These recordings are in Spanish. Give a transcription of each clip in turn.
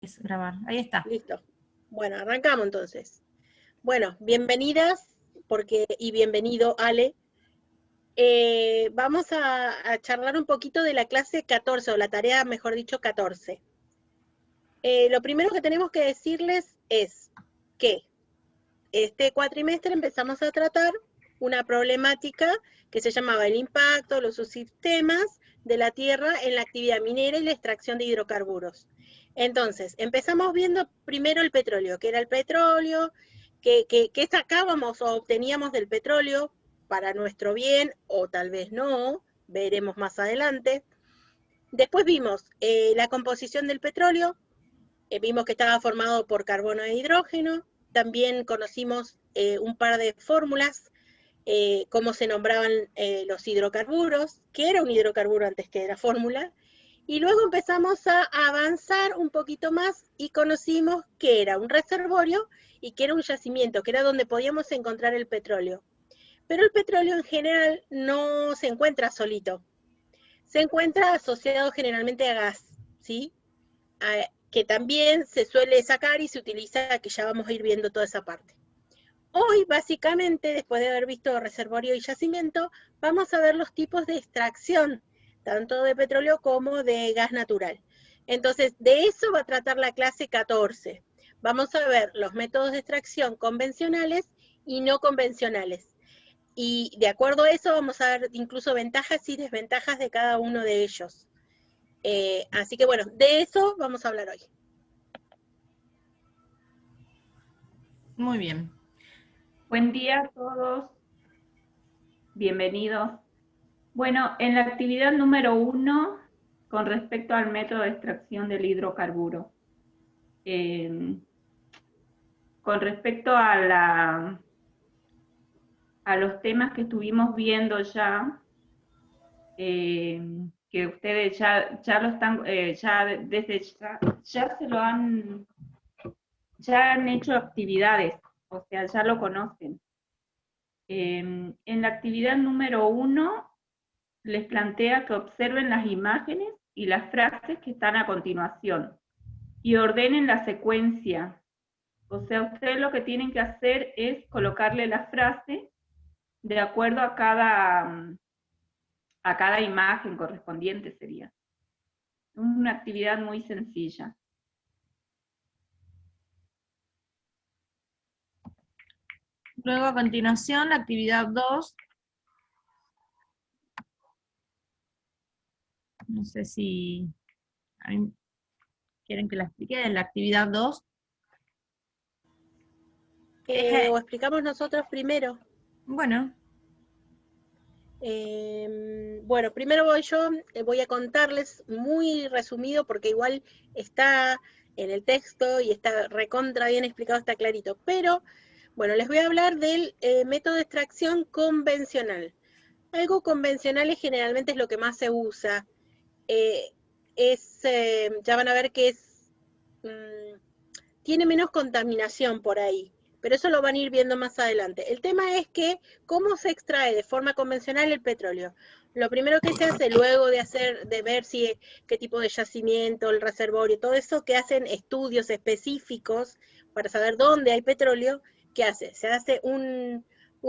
Es grabar, ahí está. Listo. Bueno, arrancamos entonces. Bueno, bienvenidas y bienvenido, Ale. Vamos a charlar un poquito de la clase 14, o la tarea, mejor dicho, 14. Lo primero que tenemos que decirles es que este cuatrimestre empezamos a tratar una problemática que se llamaba el impacto de los subsistemas de la Tierra en la actividad minera y la extracción de hidrocarburos. Entonces, empezamos viendo primero el petróleo, que era el petróleo, que sacábamos o obteníamos del petróleo para nuestro bien, o tal vez no, veremos más adelante. Después vimos la composición del petróleo, vimos que estaba formado por carbono e hidrógeno. También conocimos un par de fórmulas, cómo se nombraban los hidrocarburos, que era un hidrocarburo antes que era fórmula. Y luego empezamos a avanzar un poquito más y conocimos que era un reservorio y que era un yacimiento, que era donde podíamos encontrar el petróleo. Pero el petróleo en general no se encuentra solito, se encuentra asociado generalmente a gas, ¿sí? Que también se suele sacar y se utiliza, que ya vamos a ir viendo toda esa parte. Hoy, básicamente, después de haber visto reservorio y yacimiento, vamos a ver los tipos de extracción, tanto de petróleo como de gas natural. Entonces, de eso va a tratar la clase 14. Vamos a ver los métodos de extracción convencionales y no convencionales. Y de acuerdo a eso vamos a ver incluso ventajas y desventajas de cada uno de ellos. Así que bueno, de eso vamos a hablar hoy. Muy bien. Buen día a todos, bienvenidos. Bueno, en la actividad número 1, con respecto al método de extracción del hidrocarburo, con respecto a los temas que estuvimos viendo ya, que ustedes ya lo están, ya han hecho actividades, o sea, ya lo conocen. En la actividad número 1 les plantea que observen las imágenes y las frases que están a continuación y ordenen la secuencia. O sea, ustedes lo que tienen que hacer es colocarle la frase de acuerdo a cada imagen correspondiente sería. Una actividad muy sencilla. Luego, a continuación, la actividad 2. No sé si quieren que la explique en la actividad 2. O explicamos nosotros primero. Bueno. Bueno, primero voy a contarles muy resumido, porque igual está en el texto y está recontra bien explicado, está clarito, pero bueno, les voy a hablar del método de extracción convencional. Algo convencional generalmente es lo que más se usa, ya van a ver que tiene menos contaminación por ahí, pero eso lo van a ir viendo más adelante. El tema es que, ¿cómo se extrae de forma convencional el petróleo? Lo primero que se hace luego de ver qué tipo de yacimiento, el reservorio, todo eso, que hacen estudios específicos para saber dónde hay petróleo, ¿qué hace? Se hace un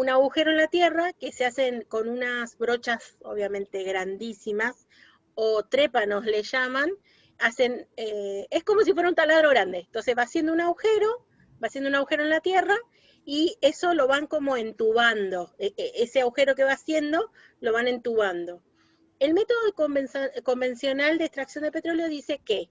agujero en la tierra, que se hacen con unas brochas obviamente grandísimas, o trépanos le llaman. Es como si fuera un taladro grande. Entonces va haciendo un agujero en la tierra, y eso lo van como entubando. Ese agujero que va haciendo lo van entubando. El método convencional de extracción de petróleo dice que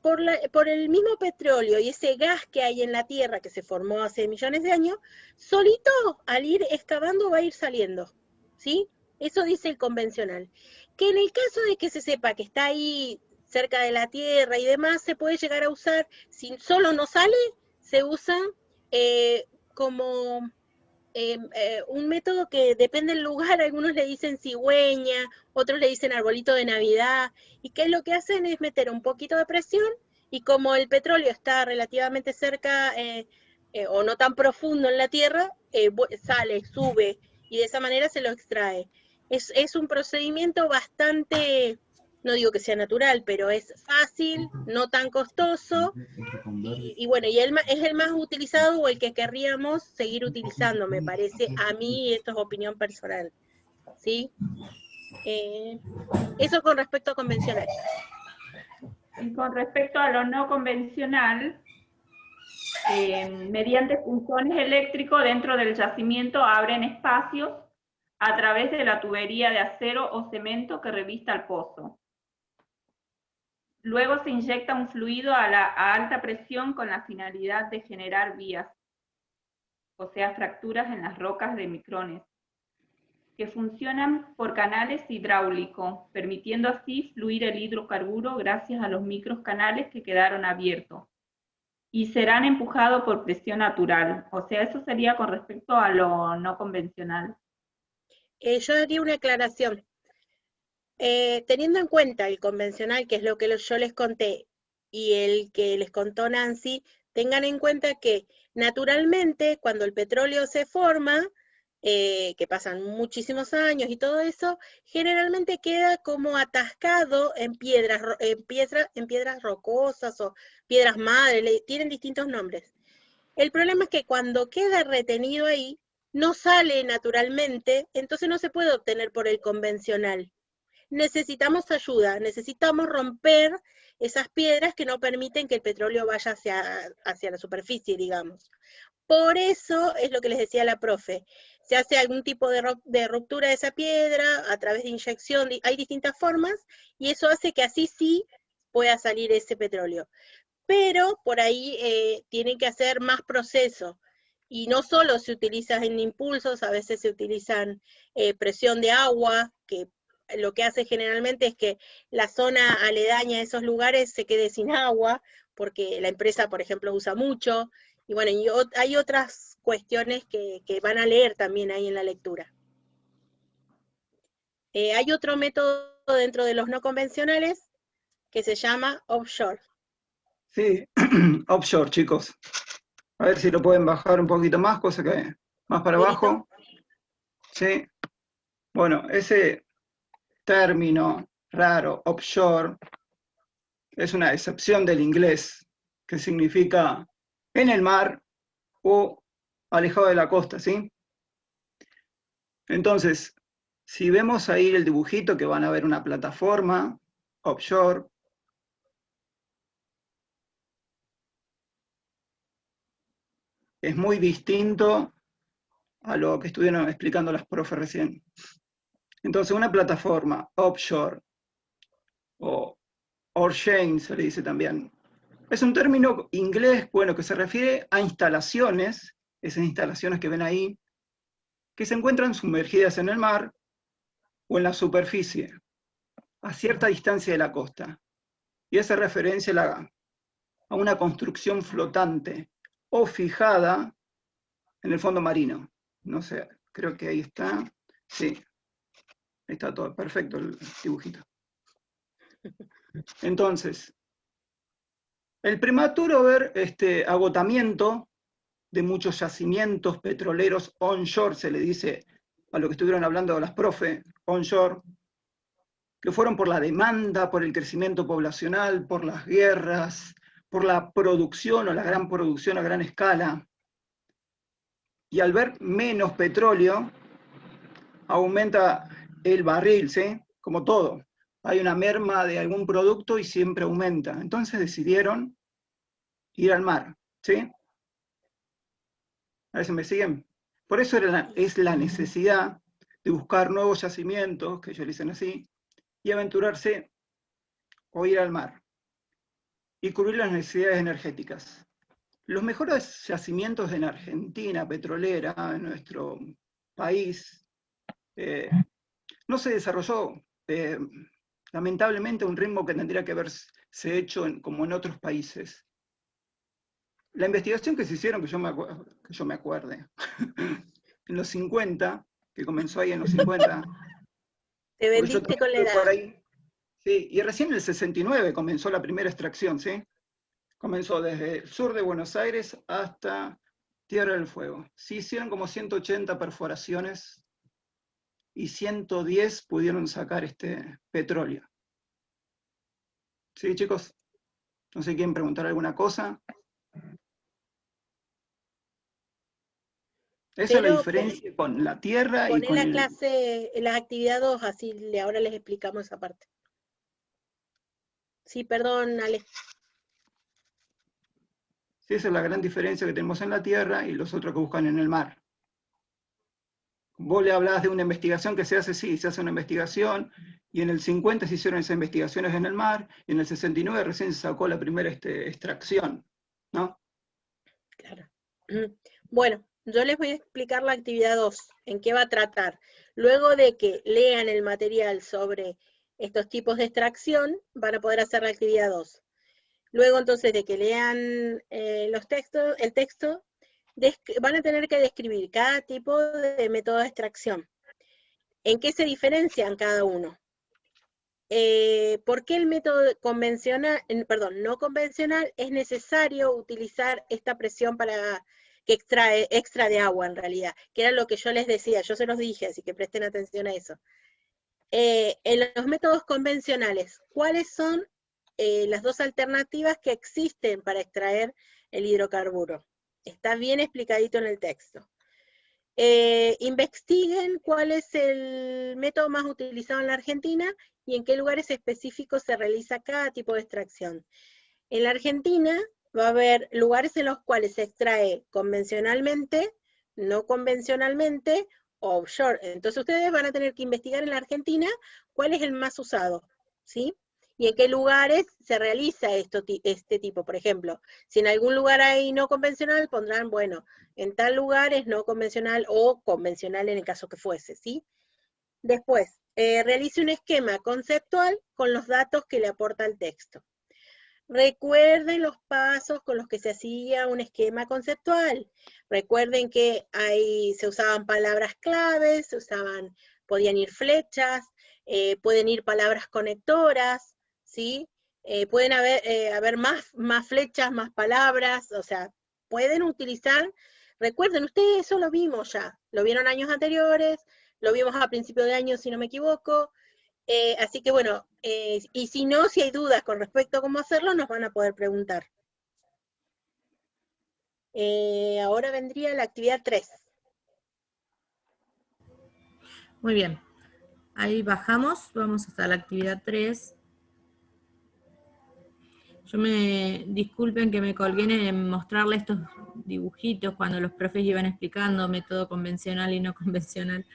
por el mismo petróleo y ese gas que hay en la tierra, que se formó hace millones de años, solito al ir excavando va a ir saliendo, ¿sí? Eso dice el convencional. Que en el caso de que se sepa que está ahí cerca de la tierra y demás, se puede llegar a usar, si solo no sale, se usa como un método que depende del lugar. Algunos le dicen cigüeña, otros le dicen arbolito de Navidad, y que lo que hacen es meter un poquito de presión, y como el petróleo está relativamente cerca o no tan profundo en la tierra, sale, sube, y de esa manera se lo extrae. Es un procedimiento bastante no digo que sea natural, pero es fácil, no tan costoso, y bueno, y es el más utilizado o el que querríamos seguir utilizando, me parece a mí, esto es opinión personal, ¿sí? Eso con respecto a convencional. Y con respecto a lo no convencional, mediante punzones eléctricos dentro del yacimiento abren espacios a través de la tubería de acero o cemento que revista el pozo. Luego se inyecta un fluido a alta presión con la finalidad de generar vías, o sea, fracturas en las rocas de micrones, que funcionan por canales hidráulicos, permitiendo así fluir el hidrocarburo gracias a los microcanales que quedaron abiertos. Y serán empujados por presión natural. O sea, eso sería con respecto a lo no convencional. Yo haría una aclaración. Teniendo en cuenta el convencional, que es lo que yo les conté, y el que les contó Nancy, tengan en cuenta que naturalmente cuando el petróleo se forma, que pasan muchísimos años y todo eso, generalmente queda como atascado en piedras rocosas o piedras madre, tienen distintos nombres. El problema es que cuando queda retenido ahí, no sale naturalmente, entonces no se puede obtener por el convencional. Necesitamos ayuda, necesitamos romper esas piedras que no permiten que el petróleo vaya hacia la superficie, digamos. Por eso es lo que les decía la profe, se hace algún tipo de ruptura de esa piedra a través de inyección, hay distintas formas, y eso hace que así sí pueda salir ese petróleo. Pero por ahí tienen que hacer más proceso, y no solo se utilizan en impulsos, a veces se utilizan presión de agua, que lo que hace generalmente es que la zona aledaña a esos lugares se quede sin agua, porque la empresa, por ejemplo, usa mucho, y bueno, hay otras cuestiones que van a leer también ahí en la lectura. Hay otro método dentro de los no convencionales que se llama offshore. Sí, offshore, chicos. A ver si lo pueden bajar un poquito más, cosa que más para abajo. Sí. Bueno, ese término raro, offshore, es una excepción del inglés, que significa en el mar o alejado de la costa, ¿sí? Entonces, si vemos ahí el dibujito, que van a ver una plataforma offshore, es muy distinto a lo que estuvieron explicando las profes recién. Entonces, una plataforma offshore, o Orshane se le dice también, es un término inglés, bueno, que se refiere a instalaciones, esas instalaciones que ven ahí, que se encuentran sumergidas en el mar o en la superficie, a cierta distancia de la costa. Y hace referencia a una construcción flotante o fijada en el fondo marino. No sé, creo que ahí está. Sí, ahí está todo, perfecto el dibujito. Entonces, el prematuro ver este agotamiento de muchos yacimientos petroleros onshore, se le dice a lo que estuvieron hablando las profe, onshore, que fueron por la demanda, por el crecimiento poblacional, por las guerras, por la producción o la gran producción a gran escala. Y al ver menos petróleo, aumenta el barril, ¿sí? Como todo. Hay una merma de algún producto y siempre aumenta. Entonces decidieron ir al mar, ¿sí? A ver si me siguen. Por eso es la necesidad de buscar nuevos yacimientos, que ellos dicen así, y aventurarse o ir al mar y cubrir las necesidades energéticas. Los mejores yacimientos en Argentina, petrolera, en nuestro país, no se desarrolló lamentablemente a un ritmo que tendría que haberse hecho como en otros países. La investigación que se hicieron, que yo me acuerde, en los 50, que comenzó ahí en los 50, Te vendiste con la edad. por ahí, sí, y recién en el 69 comenzó la primera extracción, ¿sí? Comenzó desde el sur de Buenos Aires hasta Tierra del Fuego. Se hicieron como 180 perforaciones y 110 pudieron sacar este petróleo. Sí, chicos. No sé, ¿quieren preguntar alguna cosa? Esa es la Pero diferencia con la Tierra y poné con la el... clase, la actividad 2, así ahora les explicamos esa parte. Sí, perdón, Ale. Sí, esa es la gran diferencia que tenemos en la Tierra y los otros que buscan en el mar. Vos le hablabas de una investigación que se hace, sí, se hace una investigación, y en el 50 se hicieron esas investigaciones en el mar, y en el 69 recién se sacó la primera extracción, ¿no? Claro. Bueno, yo les voy a explicar la actividad 2, en qué va a tratar. Luego de que lean el material sobre estos tipos de extracción, van a poder hacer la actividad 2. Luego entonces de que lean el texto, van a tener que describir cada tipo de método de extracción. ¿En qué se diferencian cada uno? ¿Por qué el método convencional, no convencional, es necesario utilizar esta presión para que extrae extra de agua en realidad? Que era lo que yo les decía, yo se los dije, así que presten atención a eso. En los métodos convencionales, ¿cuáles son las dos alternativas que existen para extraer el hidrocarburo? Está bien explicadito en el texto. Investiguen cuál es el método más utilizado en la Argentina y en qué lugares específicos se realiza cada tipo de extracción. En la Argentina va a haber lugares en los cuales se extrae convencionalmente, no convencionalmente, o offshore. Entonces ustedes van a tener que investigar en la Argentina cuál es el más usado, ¿sí? Y en qué lugares se realiza este tipo. Por ejemplo, si en algún lugar hay no convencional, pondrán, bueno, en tal lugar es no convencional o convencional en el caso que fuese, ¿sí? Después, realice un esquema conceptual con los datos que le aporta el texto. Recuerden los pasos con los que se hacía un esquema conceptual. Recuerden que se usaban palabras claves, podían ir flechas, pueden ir palabras conectoras, ¿sí? Pueden haber más flechas, más palabras, o sea, pueden utilizar. Recuerden, ustedes eso lo vimos ya, lo vieron años anteriores, lo vimos a principio de año si no me equivoco. Así que bueno, y si no, si hay dudas con respecto a cómo hacerlo, nos van a poder preguntar. Ahora vendría la actividad 3. Muy bien. Ahí bajamos, vamos hasta la actividad 3. Disculpen que me colgué en mostrarle estos dibujitos cuando los profes iban explicando método convencional y no convencional.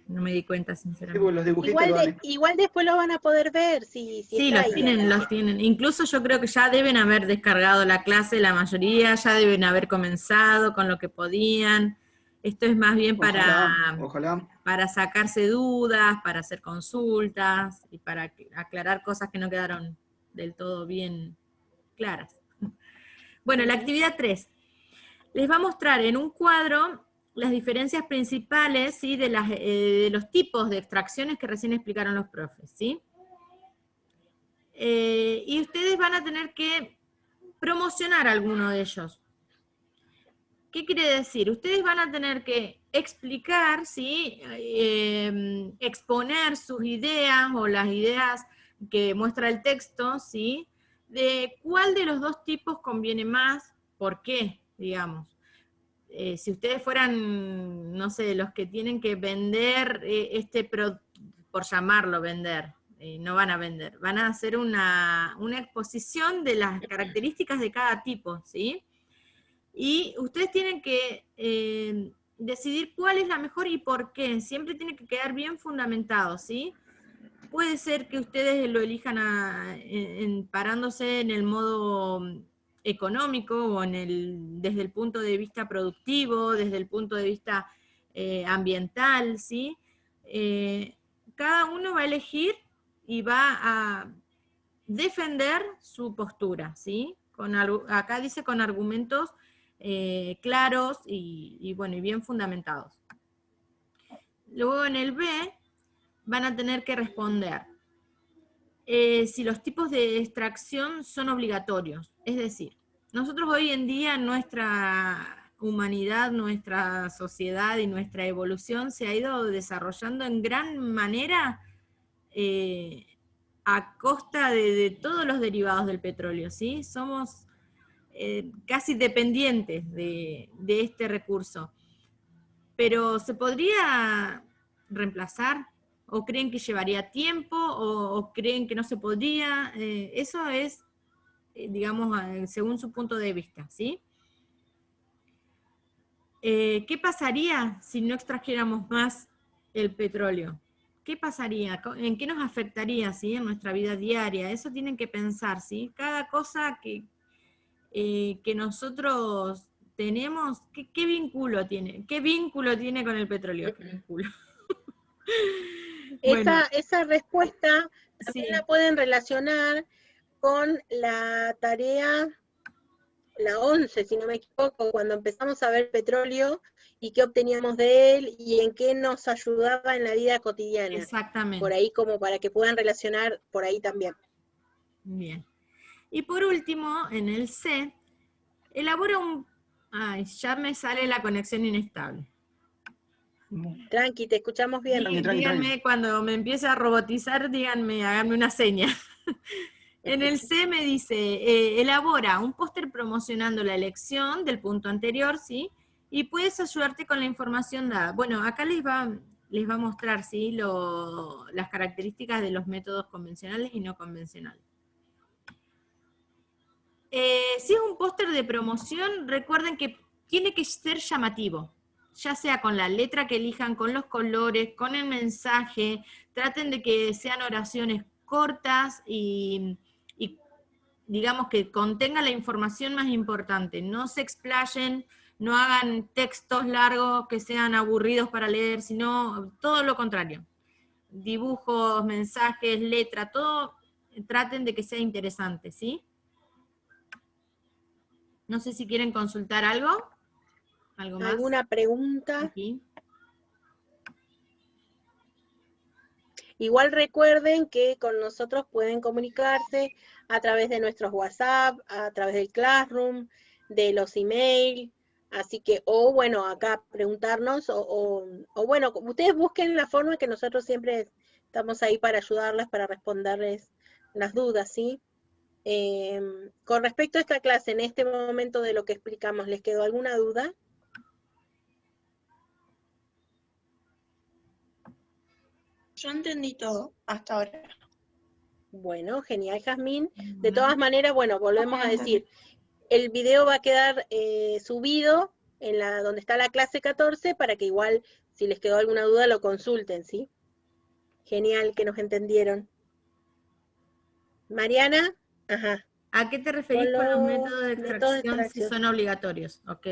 No me di cuenta, Sí, sinceramente. los dibujitos lo van Igual después lo van a poder ver si Sí, está los ahí. los tienen. Incluso yo creo que ya deben haber descargado la clase, la mayoría, ya deben haber comenzado con lo que podían. Esto es más bien Ojalá. para sacarse dudas, para hacer consultas y para aclarar cosas que no quedaron del todo bien claras. Bueno, la actividad 3. Les va a mostrar en un cuadro las diferencias principales, ¿sí?, de los tipos de extracciones que recién explicaron los profes, ¿sí? Y ustedes van a tener que promocionar alguno de ellos. ¿Qué quiere decir? Ustedes van a tener que explicar, ¿sí?, exponer sus ideas o las ideas que muestra el texto, ¿sí?, de cuál de los dos tipos conviene más, por qué, digamos. Si ustedes fueran, no sé, los que tienen que vender por llamarlo vender, no van a vender, van a hacer una exposición de las características de cada tipo, ¿sí? Y ustedes tienen que decidir cuál es la mejor y por qué, siempre tiene que quedar bien fundamentado, ¿sí? Puede ser que ustedes lo elijan parándose en el modo económico o desde el punto de vista productivo, desde el punto de vista ambiental, ¿sí? Cada uno va a elegir y va a defender su postura, ¿sí? Acá dice con argumentos claros y bien fundamentados. Luego en el B van a tener que responder si los tipos de extracción son obligatorios. Es decir, nosotros hoy en día, nuestra humanidad, nuestra sociedad y nuestra evolución se ha ido desarrollando en gran manera a costa de todos los derivados del petróleo, ¿sí? Somos casi dependientes de este recurso. Pero ¿se podría reemplazar? ¿O creen que llevaría tiempo? ¿O creen que no se podría? Eso es, digamos, según su punto de vista, ¿sí? ¿Qué pasaría si no extrajéramos más el petróleo? ¿Qué pasaría? ¿En qué nos afectaría, ¿sí? En nuestra vida diaria. Eso tienen que pensar, ¿sí? Cada cosa que nosotros tenemos, ¿qué vínculo tiene? ¿Qué vínculo tiene con el petróleo? ¿Qué vínculo? Bueno, Esa respuesta también sí, la pueden relacionar con la tarea, la 11, si no me equivoco, cuando empezamos a ver petróleo y qué obteníamos de él y en qué nos ayudaba en la vida cotidiana. exactamente. Por ahí como para que puedan relacionar por ahí también. Bien. Y por último, en el C, elabora un... Ay, ya me sale la conexión inestable. Tranqui, te escuchamos bien. Díganme, cuando me empiece a robotizar, díganme, háganme una seña. En el C me dice, elabora un póster promocionando la elección del punto anterior, ¿sí? Y puedes ayudarte con la información dada. Bueno, acá les va a mostrar, ¿sí? Las características de los métodos convencionales y no convencionales. Si es un póster de promoción, recuerden que tiene que ser llamativo, ya sea con la letra que elijan, con los colores, con el mensaje. Traten de que sean oraciones cortas y digamos que contenga la información más importante. No se explayen, no hagan textos largos que sean aburridos para leer, sino todo lo contrario. Dibujos, mensajes, letra, todo traten de que sea interesante, ¿sí? No sé si quieren consultar algo. ¿Algo más? ¿Alguna pregunta? Aquí. Igual recuerden que con nosotros pueden comunicarse a través de nuestros WhatsApp, a través del Classroom, de los emails, así que, o bueno, acá preguntarnos, o bueno, ustedes busquen la forma que nosotros siempre estamos ahí para ayudarlas, para responderles las dudas, ¿sí? Con respecto a esta clase, en este momento de lo que explicamos, ¿les quedó alguna duda? Yo entendí todo hasta ahora. Bueno, genial, Jazmín. De todas maneras, bueno, volvemos a decir, el video va a quedar subido en donde está la clase 14 para que igual, si les quedó alguna duda, lo consulten, ¿sí? Genial, que nos entendieron. Mariana, ajá. ¿A qué te referís con los métodos de métodos de extracción si extracción. son obligatorios? Ok.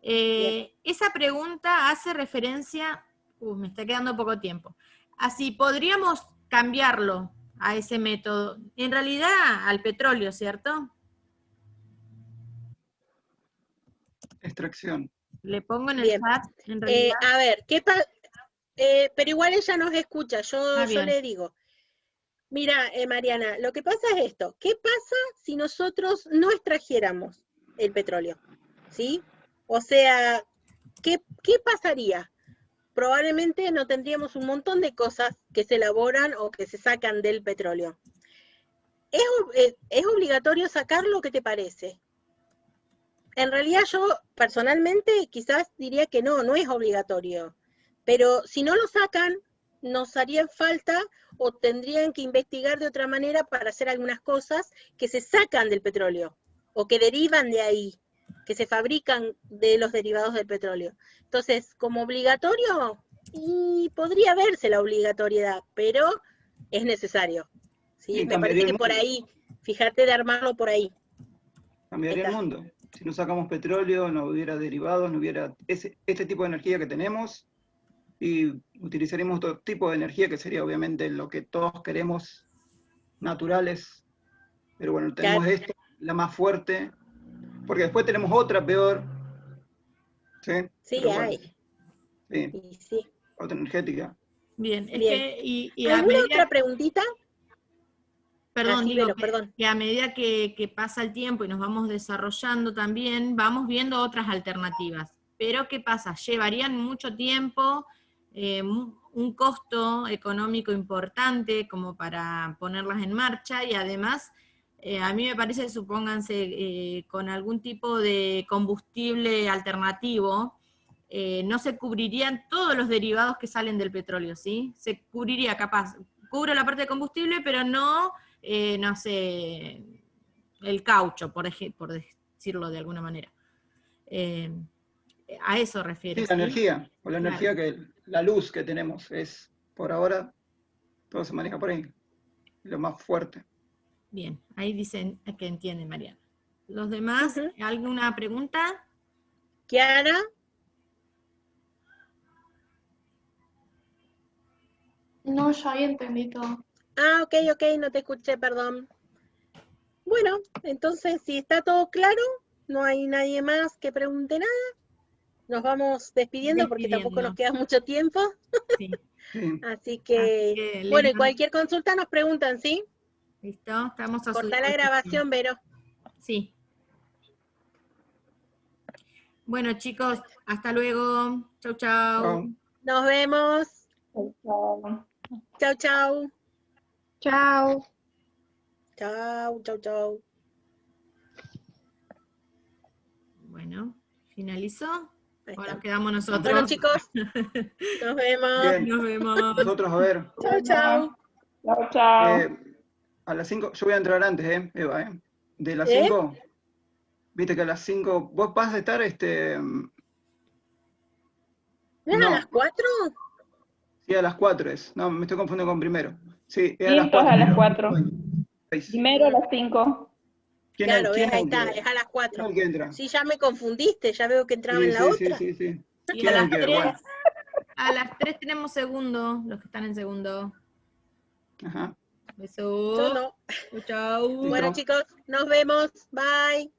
Esa pregunta hace referencia, me está quedando poco tiempo, así podríamos cambiarlo a ese método, en realidad al petróleo, ¿cierto? Extracción. Le pongo en el Bien. chat, en realidad. A ver, pero igual ella nos escucha, yo le digo. Mira, Mariana, lo que pasa es esto. ¿Qué pasa si nosotros no extrajéramos el petróleo? ¿Sí? O sea, ¿qué pasaría? Probablemente no tendríamos un montón de cosas que se elaboran o que se sacan del petróleo. ¿Es obligatorio sacarlo? ¿Qué te parece? En realidad yo personalmente quizás diría que no es obligatorio. Pero si no lo sacan, nos haría falta o tendrían que investigar de otra manera para hacer algunas cosas que se sacan del petróleo o que derivan de ahí, que se fabrican de los derivados del petróleo. Entonces, como obligatorio, y podría verse la obligatoriedad, pero es necesario. ¿Sí? Me parece que por ahí, fíjate de armarlo por ahí. Cambiaría el mundo. Si no sacamos petróleo, no hubiera derivados, no hubiera este tipo de energía que tenemos, y utilizaríamos otro tipo de energía que sería obviamente lo que todos queremos, naturales, pero bueno, tenemos esta, la más fuerte, porque después tenemos otra peor, ¿sí? Sí, pero hay. Bueno, sí, sí. Otra energética. Bien, es Bien. que... Y ¿Alguna otra preguntita? Perdón, sí, digo perdón. que a medida que pasa el tiempo y nos vamos desarrollando también, vamos viendo otras alternativas. Pero ¿qué pasa? Llevarían mucho tiempo, un costo económico importante como para ponerlas en marcha, y además a mí me parece, supónganse, con algún tipo de combustible alternativo, no se cubrirían todos los derivados que salen del petróleo, ¿sí? Se cubriría, capaz, cubre la parte de combustible, pero no, no sé, el caucho, por decirlo de alguna manera. A eso refiere. Sí, la energía, o la Claro. energía la luz que tenemos es, por ahora, todo se maneja por ahí, lo más fuerte. Bien, ahí dicen que entienden, Mariana. ¿Los demás, Ujú. alguna pregunta? Kiara, No, yo ahí entendí todo. ah, ok, no te escuché, perdón. Bueno, entonces si está todo claro, no hay nadie más que pregunte nada. Nos vamos despidiendo porque tampoco nos queda mucho tiempo. Sí. Sí. Así que, que bueno, y cualquier consulta nos preguntan, ¿sí? ¿Listo? Estamos a su Cortá la disposición. grabación, Vero. Sí. Bueno, chicos, hasta luego. Chau, chau. Chao. Nos vemos. Chao. Chau, chau. Chao. Chau, chau, chau. Bueno, ¿finalizó? Ahí Ahora está. quedamos nosotros. Bueno, chicos, nos vemos. Bien, Nos vemos. nosotros a ver, Chau, chau. Chao, chao. a las 5, yo voy a entrar antes, Eva, de las ¿Eh? 5, viste que a las 5, vos vas a estar, ¿No es no, a las 4? sí, a las 4 es, no, me estoy confundiendo con primero. Sí, es a Sí, las esto es 4. a las 4. 6. Primero a las 5. Claro, ¿Quién ahí es está, el que, es a las quién es 4. el que entra? Sí, ya me confundiste, ya veo que entraba Sí, en la sí, sí, otra. sí, sí. Y ¿Quién a es las el que? 3, Bueno, a las 3 tenemos segundo, los que están en segundo. ajá. Yo Beso. no. Chau, chau. Bueno, Listo. chicos, nos vemos. Bye.